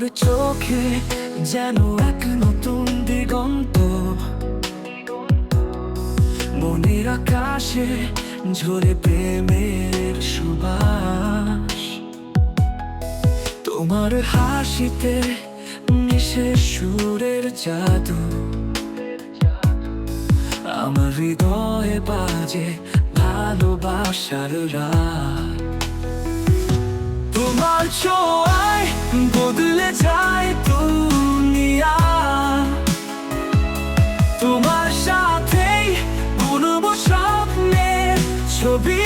তোমার চোখে যেন এক নতুন দিগন্ত, মনের আকাশে ঝরে প্রেমের সুবাস। তোমার হাসিতে মিশে সুরের জাদু, আমার হৃদয়ে বাজে ভালোবাসার রাত। তোমার ছোঁয়ায় বদলে যায় দুনিয়া, তোমার সাথেই বুনবো স্বপ্নের ছবি।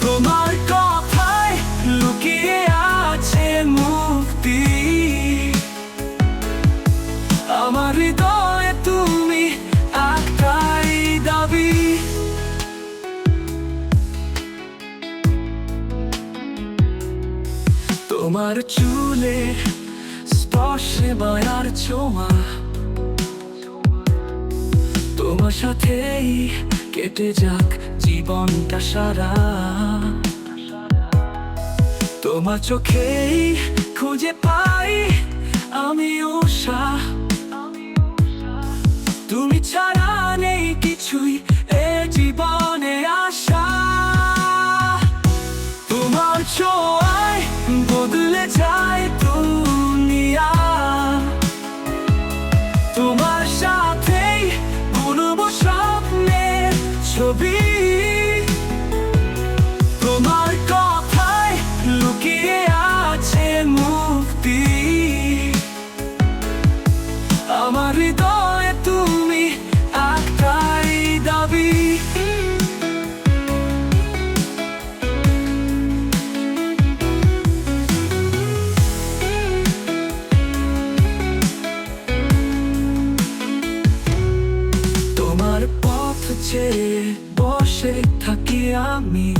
তোমার কথায় লুকিয়ে আছে মুক্তি, আমার হৃদয়ে তুমি একটাই দাবি। তোমার চুলের স্পর্শে মায়ার ছোঁয়া, তোমার সাথেই কেটে যাক জীবনটা সারা। তোমার চোখেই খুঁজে পাই আমি উষা, তুমি ছাড়া নেই কিছুই এ জীবনে আশা। তোমার ছোঁয়ায় বদলে যায় দুনিয়া, তোমার সাথেই বুনবো স্বপ্নের ছবি। তোমার কথায় লুকিয়ে আছে মুক্তি, আমার হৃদয়ে তুমি একটাই দাবি। তোমার পথ চেয়ে বসে থাকি আমি,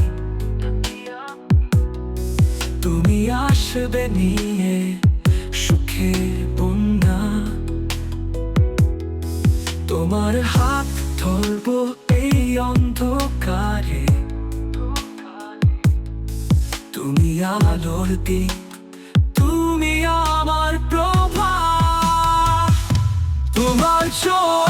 তুমি আসবে নিয়ে সুখে বন্যা। তোমার হাত ধরবো এই অন্ধকারে, তুমি আলোর দিক, তুমি আমার প্রভা। তোমার ছোঁয়া